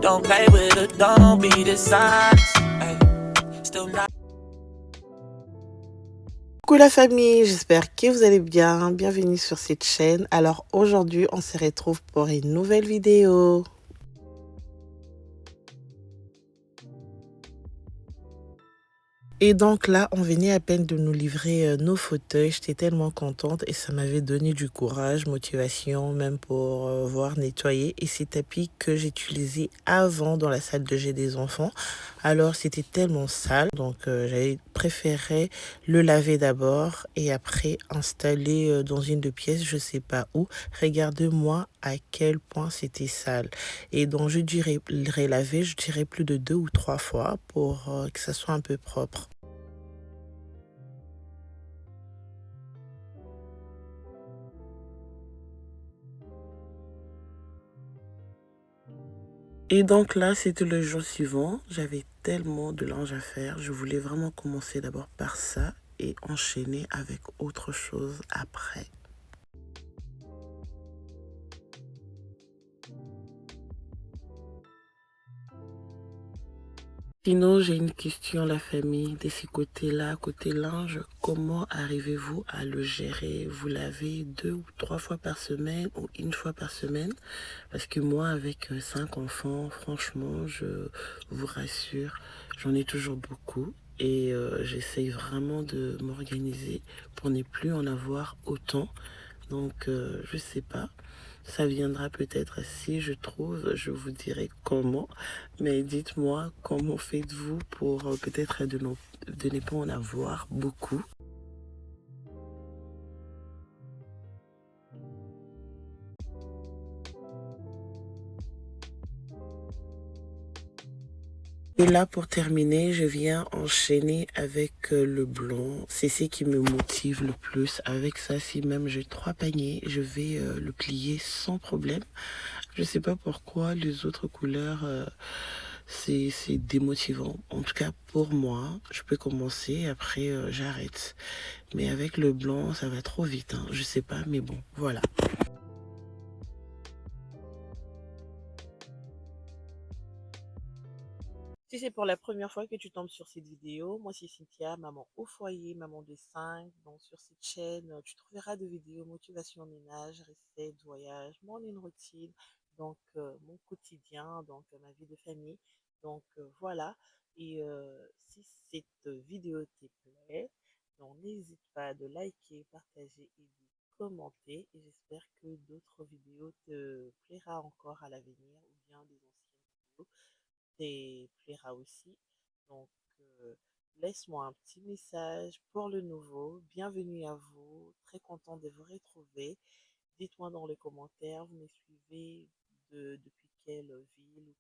Don't play with it, don't be dishonest. Ay, still not. Coucou la famille, j'espère que vous allez bien. Bienvenue sur cette chaîne. Alors aujourd'hui, on se retrouve pour une nouvelle vidéo. Et donc là, on venait à peine de nous livrer nos fauteuils. J'étais tellement contente et ça m'avait donné du courage, motivation, même pour voir nettoyer. Et ces tapis que j'utilisais avant dans la salle de jeu des enfants. Alors c'était tellement sale, donc j'avais préféré le laver d'abord et après installer dans une de pièces, je sais pas où. Regardez-moi à quel point c'était sale. Et donc je dirais laver, je dirais plus de 2 ou 3 fois pour que ça soit un peu propre. Et donc là, c'était le jour suivant. J'avais tellement de linge à faire. Je voulais vraiment commencer d'abord par ça et enchaîner avec autre chose après. Sinon, j'ai une question, la famille, de ces côtés-là, côté linge, comment arrivez-vous à le gérer? Vous lavez 2 ou 3 fois par semaine ou une fois par semaine? Parce que moi, avec 5 enfants, franchement, je vous rassure, j'en ai toujours beaucoup et j'essaye vraiment de m'organiser pour ne plus en avoir autant. Donc, je sais pas. Ça viendra peut-être si je trouve, je vous dirai comment. Mais dites-moi, comment faites-vous pour peut-être de ne pas en avoir beaucoup? Et là, pour terminer, je viens enchaîner avec le blanc. C'est ce qui me motive le plus. Avec ça, si même j'ai 3 paniers, je vais le plier sans problème. Je sais pas pourquoi les autres couleurs, c'est démotivant. En tout cas, pour moi, je peux commencer, après j'arrête. Mais avec le blanc, ça va trop vite, hein. Je sais pas, mais bon, voilà. Si c'est pour la première fois que tu tombes sur cette vidéo, moi c'est Cynthia, maman au foyer, maman de 5. Donc sur cette chaîne, tu trouveras des vidéos motivation ménage, recettes, voyages, morning routine, donc mon quotidien, donc ma vie de famille. Donc voilà. Et si cette vidéo te plaît, donc n'hésite pas de liker, partager et de commenter. Et j'espère que d'autres vidéos te plaira encore à l'avenir ou bien des anciennes vidéos te plaira aussi. Donc, laisse-moi un petit message pour le nouveau. Bienvenue à vous. Très content de vous retrouver. Dites-moi dans les commentaires, vous me suivez depuis quelle ville.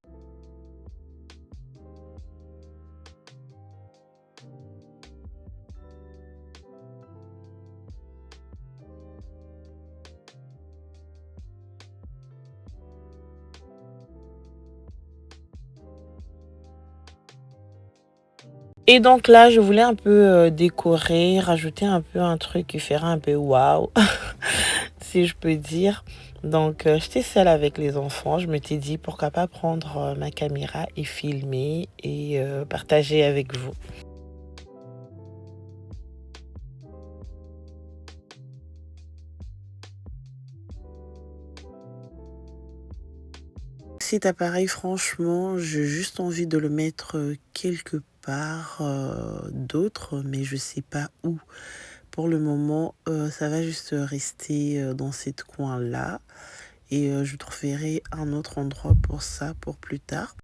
Et donc là, je voulais un peu décorer, rajouter un peu un truc qui ferait un peu waouh, si je peux dire. Donc, j'étais seule avec les enfants. Je m'étais dit pourquoi pas prendre ma caméra et filmer et partager avec vous. Cet appareil, franchement, j'ai juste envie de le mettre quelque part d'autre, mais je sais pas où. Pour le moment, ça va juste rester dans cette coin-là et je trouverai un autre endroit pour ça pour plus tard.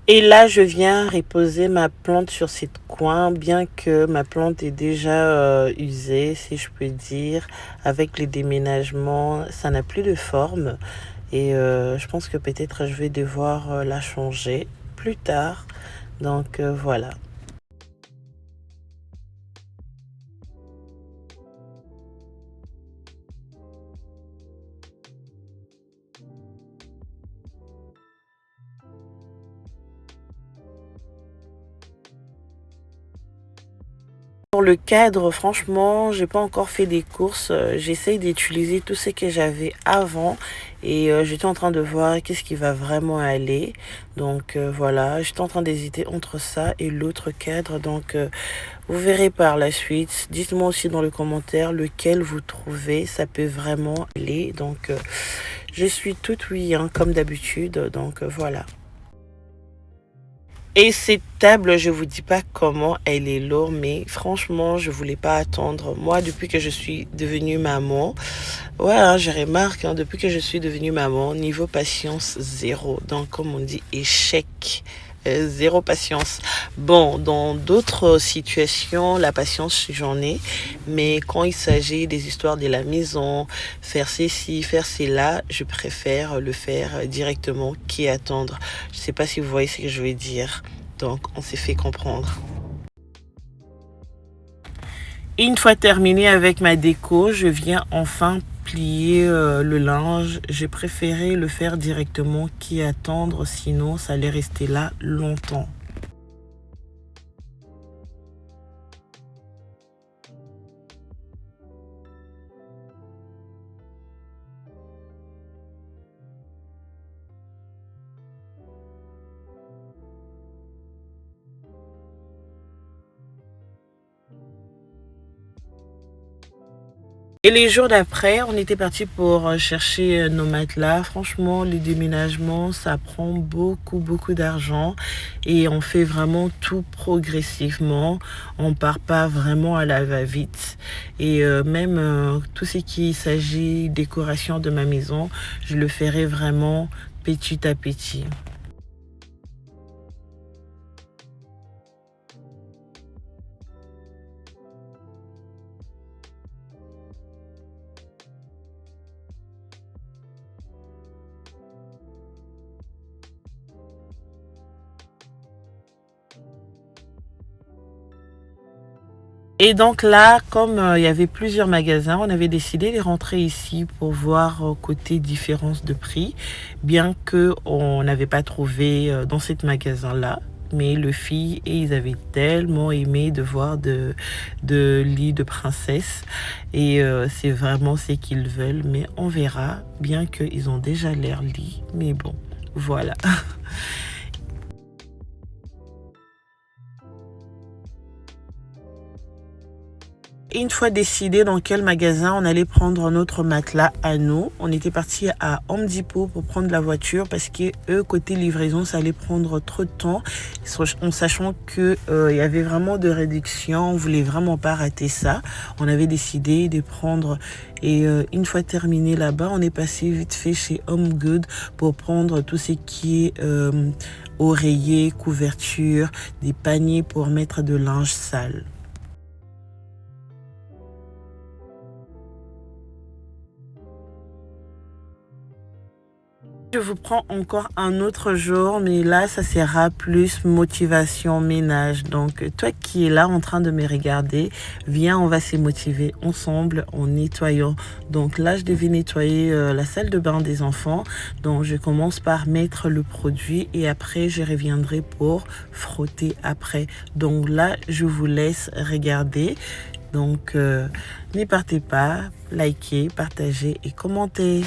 Et là, je viens reposer ma plante sur cette coin, bien que ma plante est déjà usée, si je peux dire. Avec les déménagements, ça n'a plus de forme. Et je pense que peut-être je vais devoir la changer plus tard. Donc voilà. Pour le cadre, franchement, j'ai pas encore fait des courses. J'essaye d'utiliser tout ce que j'avais avant et j'étais en train de voir qu'est-ce qui va vraiment aller. Donc voilà, j'étais en train d'hésiter entre ça et l'autre cadre. Donc vous verrez par la suite. Dites-moi aussi dans le commentaire lequel vous trouvez, ça peut vraiment aller. Donc je suis toute oui, hein, comme d'habitude. Donc voilà. Et cette table, je vous dis pas comment elle est lourde, mais franchement, je voulais pas attendre. Moi, depuis que je suis devenue maman, ouais, hein, je remarque, hein, depuis que je suis devenue maman, niveau patience, zéro. Donc, comme on dit, échec. Zéro patience. Bon, dans d'autres situations, la patience, j'en ai. Mais quand il s'agit des histoires de la maison, faire ceci, faire cela, je préfère le faire directement qu'attendre. Je sais pas si vous voyez ce que je veux dire. Donc, on s'est fait comprendre. Et une fois terminé avec ma déco, je viens enfin plier le linge. J'ai préféré le faire directement qu'attendre, sinon ça allait rester là longtemps. Et les jours d'après, on était parti pour chercher nos matelas. Franchement, les déménagements, ça prend beaucoup d'argent et on fait vraiment tout progressivement. On part pas vraiment à la va-vite. Et même tout ce qui s'agit décoration de ma maison, je le ferai vraiment petit à petit. Et donc là, comme il y avait plusieurs magasins, on avait décidé de rentrer ici pour voir côté différence de prix, bien que on n'avait pas trouvé dans ce magasin-là. Mais le filles, et ils avaient tellement aimé de voir de lits de princesse. Et c'est vraiment ce qu'ils veulent. Mais on verra, bien qu'ils ont déjà l'air lit. Mais bon, voilà. Et une fois décidé dans quel magasin on allait prendre notre matelas à nous, on était parti à Home Depot pour prendre la voiture parce que eux, côté livraison, ça allait prendre trop de temps, en sachant que il y avait vraiment de réduction, on voulait vraiment pas rater ça. On avait décidé de prendre et une fois terminé là-bas, on est passé vite fait chez Home Good pour prendre tout ce qui est oreiller, couverture, des paniers pour mettre de linge sale. Je vous prends encore un autre jour, mais là, ça sera plus motivation ménage. Donc, toi qui es là en train de me regarder, viens, on va se motiver ensemble en nettoyant. Donc là, je devais nettoyer la salle de bain des enfants. Donc, je commence par mettre le produit et après, je reviendrai pour frotter après. Donc là, je vous laisse regarder. Donc, n'y partez pas, likez, partagez et commentez.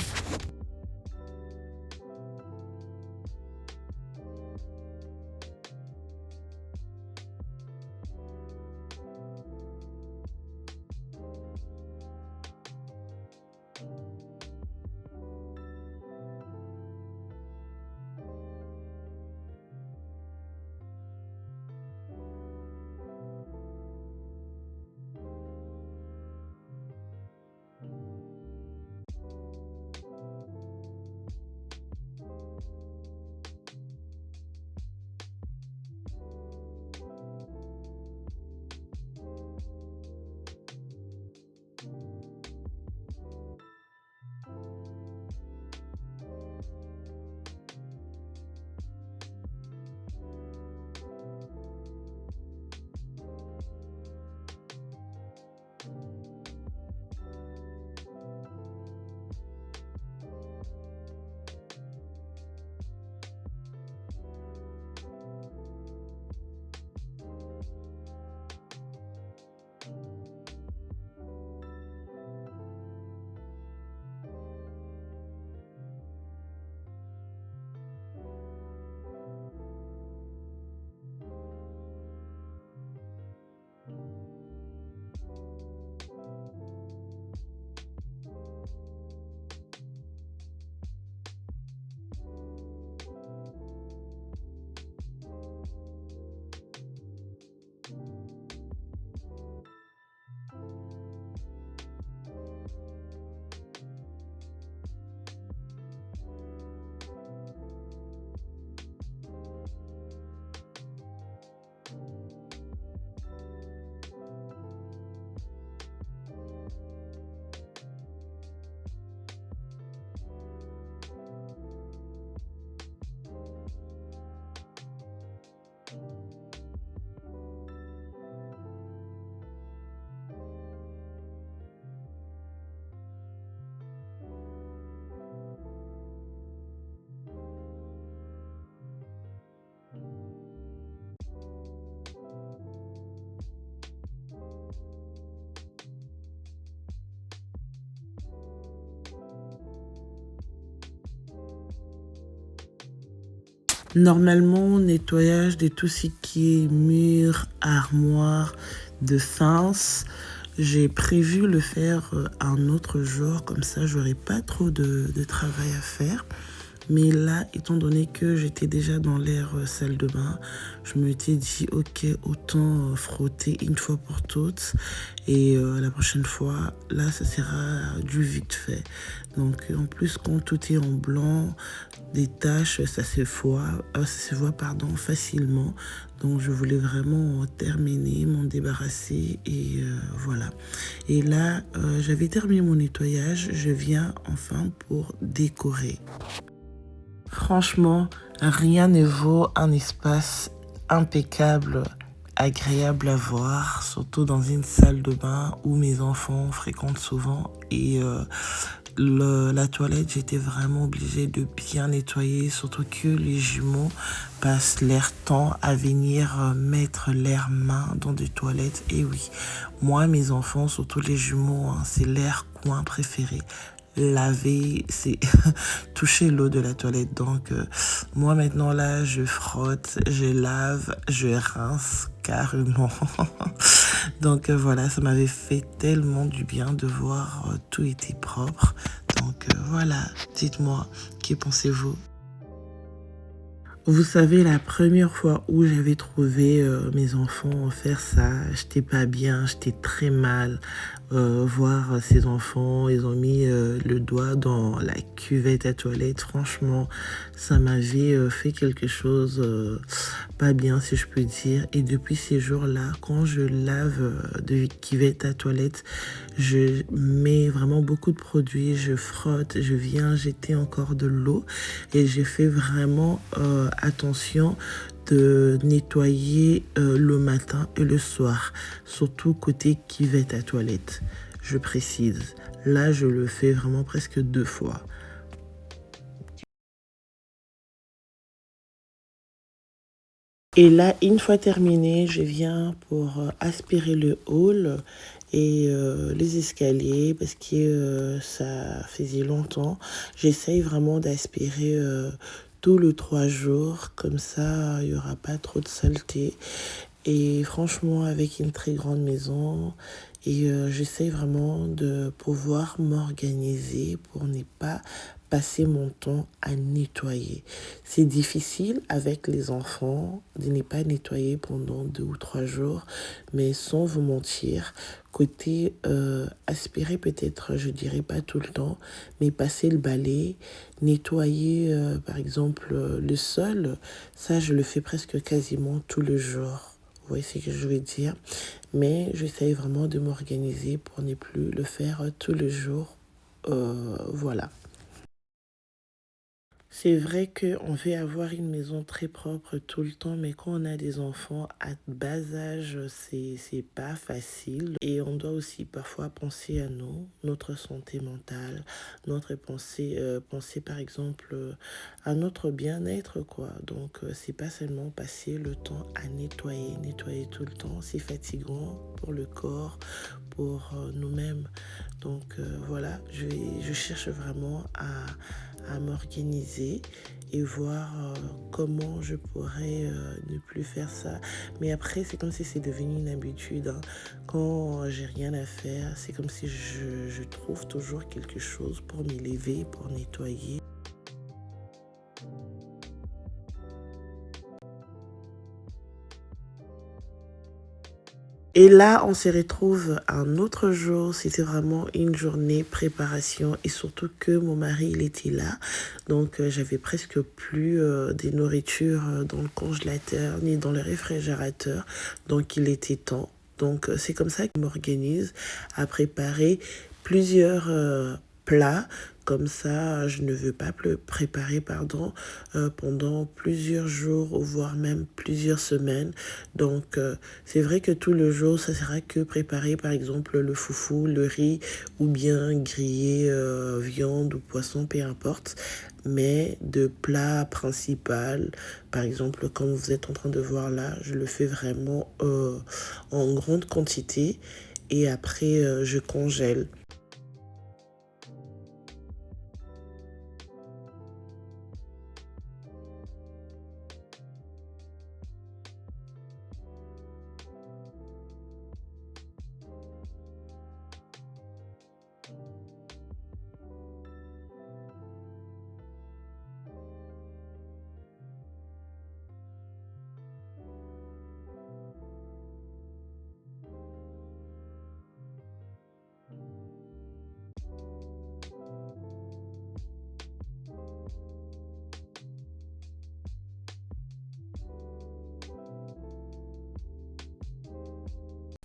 Normalement, nettoyage de tout ce qui est mur, armoire, de sens. J'ai prévu le faire un autre jour, comme ça j'aurai pas trop de travail à faire. Mais là, étant donné que j'étais déjà dans l'air salle de bain, je me suis dit, ok, autant frotter une fois pour toutes. Et la prochaine fois, là, ça sera du vite fait. Donc, en plus, quand tout est en blanc, des taches, ça se voit facilement. Donc, je voulais vraiment terminer, m'en débarrasser et voilà. Et là, j'avais terminé mon nettoyage. Je viens enfin pour décorer. Franchement, rien ne vaut un espace impeccable, agréable à voir, surtout dans une salle de bain où mes enfants fréquentent souvent. Et la toilette, j'étais vraiment obligée de bien nettoyer, surtout que les jumeaux passent leur temps à venir mettre leurs mains dans des toilettes. Et oui, moi, mes enfants, surtout les jumeaux, hein, c'est leur coin préféré. Laver, c'est toucher l'eau de la toilette. Donc, moi maintenant là, je frotte, je lave, je rince carrément. Donc voilà, ça m'avait fait tellement du bien de voir tout était propre. Donc voilà, dites-moi, qu'y pensez-vous? Vous savez, la première fois où j'avais trouvé mes enfants faire ça, j'étais pas bien, j'étais très mal. Voir ces enfants, ils ont mis le doigt dans la cuvette à toilette. Franchement, ça m'avait fait quelque chose pas bien, si je peux dire. Et depuis ces jours-là, quand je lave de cuvette à toilette, je mets vraiment beaucoup de produits, je frotte, je viens jeter encore de l'eau et j'ai fait vraiment attention de nettoyer le matin et le soir, surtout côté cuvette à toilette, je précise. Là, je le fais vraiment presque 2 fois. Et là, une fois terminé, je viens pour aspirer le hall et les escaliers parce que ça faisait longtemps. J'essaye vraiment d'aspirer tous les 3 jours, comme ça il n'y aura pas trop de saleté. Et franchement, avec une très grande maison, et j'essaye vraiment de pouvoir m'organiser pour ne pas passer mon temps à nettoyer. C'est difficile avec les enfants de ne pas nettoyer pendant 2 ou 3 jours, mais sans vous mentir, côté aspirer peut-être, je dirais pas tout le temps, mais passer le balai, nettoyer par exemple le sol, ça je le fais presque quasiment tout le jour. Vous voyez ce que je veux dire? Mais j'essaye vraiment de m'organiser pour ne plus le faire tous les jours. Voilà. C'est vrai qu'on veut avoir une maison très propre tout le temps, mais quand on a des enfants à bas âge, c'est pas facile. Et on doit aussi parfois penser à nous, notre santé mentale, notre penser par exemple à notre bien-être, quoi. Donc, c'est pas seulement passer le temps à nettoyer tout le temps. C'est fatigant pour le corps, pour nous-mêmes. Donc, voilà, je cherche vraiment à m'organiser et voir comment je pourrais ne plus faire ça. Mais après, c'est comme si c'est devenu une habitude, hein. Quand j'ai rien à faire, c'est comme si je trouve toujours quelque chose pour m'élever, pour nettoyer. Et là, on se retrouve un autre jour. C'était vraiment une journée préparation et surtout que mon mari, il était là. Donc, j'avais presque plus des nourritures dans le congélateur ni dans le réfrigérateur. Donc, il était temps. Donc, c'est comme ça que je m'organise à préparer plusieurs plats. Comme ça, je ne veux pas préparer, pardon, pendant plusieurs jours, voire même plusieurs semaines. Donc, c'est vrai que tout le jour, ça sera que préparer, par exemple, le foufou, le riz, ou bien griller viande ou poisson, peu importe. Mais de plat principal, par exemple, comme vous êtes en train de voir là, je le fais vraiment en grande quantité. Et après, je congèle.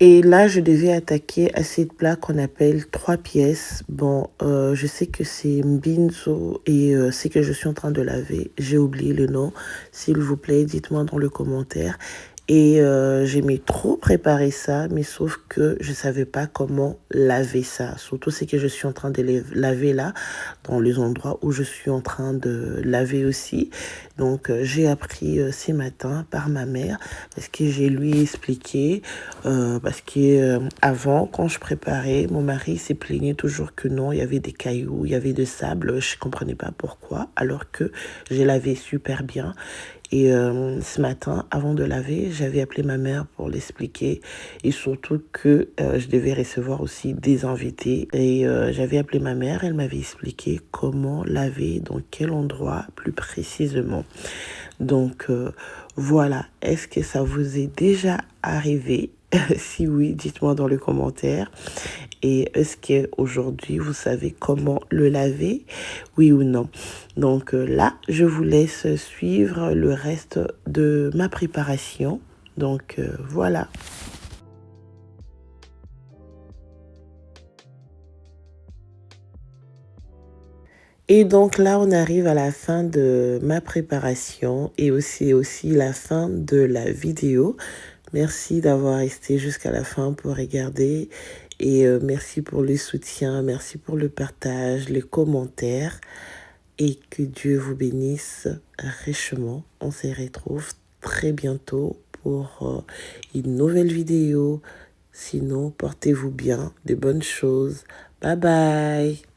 Et là, je devais attaquer assiette plat qu'on appelle 3 pièces. Bon, je sais que c'est Mbinzo et c'est que je suis en train de laver. J'ai oublié le nom. S'il vous plaît, dites-moi dans le commentaire. Et j'aimais trop préparer ça, mais sauf que je savais pas comment laver ça. Surtout c'est que je suis en train de les laver là, dans les endroits où je suis en train de laver aussi. Donc j'ai appris ce matin par ma mère, parce que j'ai lui expliqué, parce que avant, quand je préparais, mon mari s'est plaigné toujours que non, il y avait des cailloux, il y avait de sable, je comprenais pas pourquoi, alors que j'ai lavé super bien. Et ce matin, avant de laver, j'avais appelé ma mère pour l'expliquer et surtout que je devais recevoir aussi des invités. Et j'avais appelé ma mère, elle m'avait expliqué comment laver, dans quel endroit plus précisément. Donc voilà, est-ce que ça vous est déjà arrivé? Si oui, dites-moi dans les commentaires. Et est-ce qu'aujourd'hui, vous savez comment le laver? Oui ou non? Donc là, je vous laisse suivre le reste de ma préparation. Donc voilà. Et donc là, on arrive à la fin de ma préparation et aussi la fin de la vidéo. Merci d'avoir resté jusqu'à la fin pour regarder et merci pour le soutien, merci pour le partage, les commentaires et que Dieu vous bénisse richement. On se retrouve très bientôt pour une nouvelle vidéo. Sinon, portez-vous bien, de bonnes choses. Bye bye.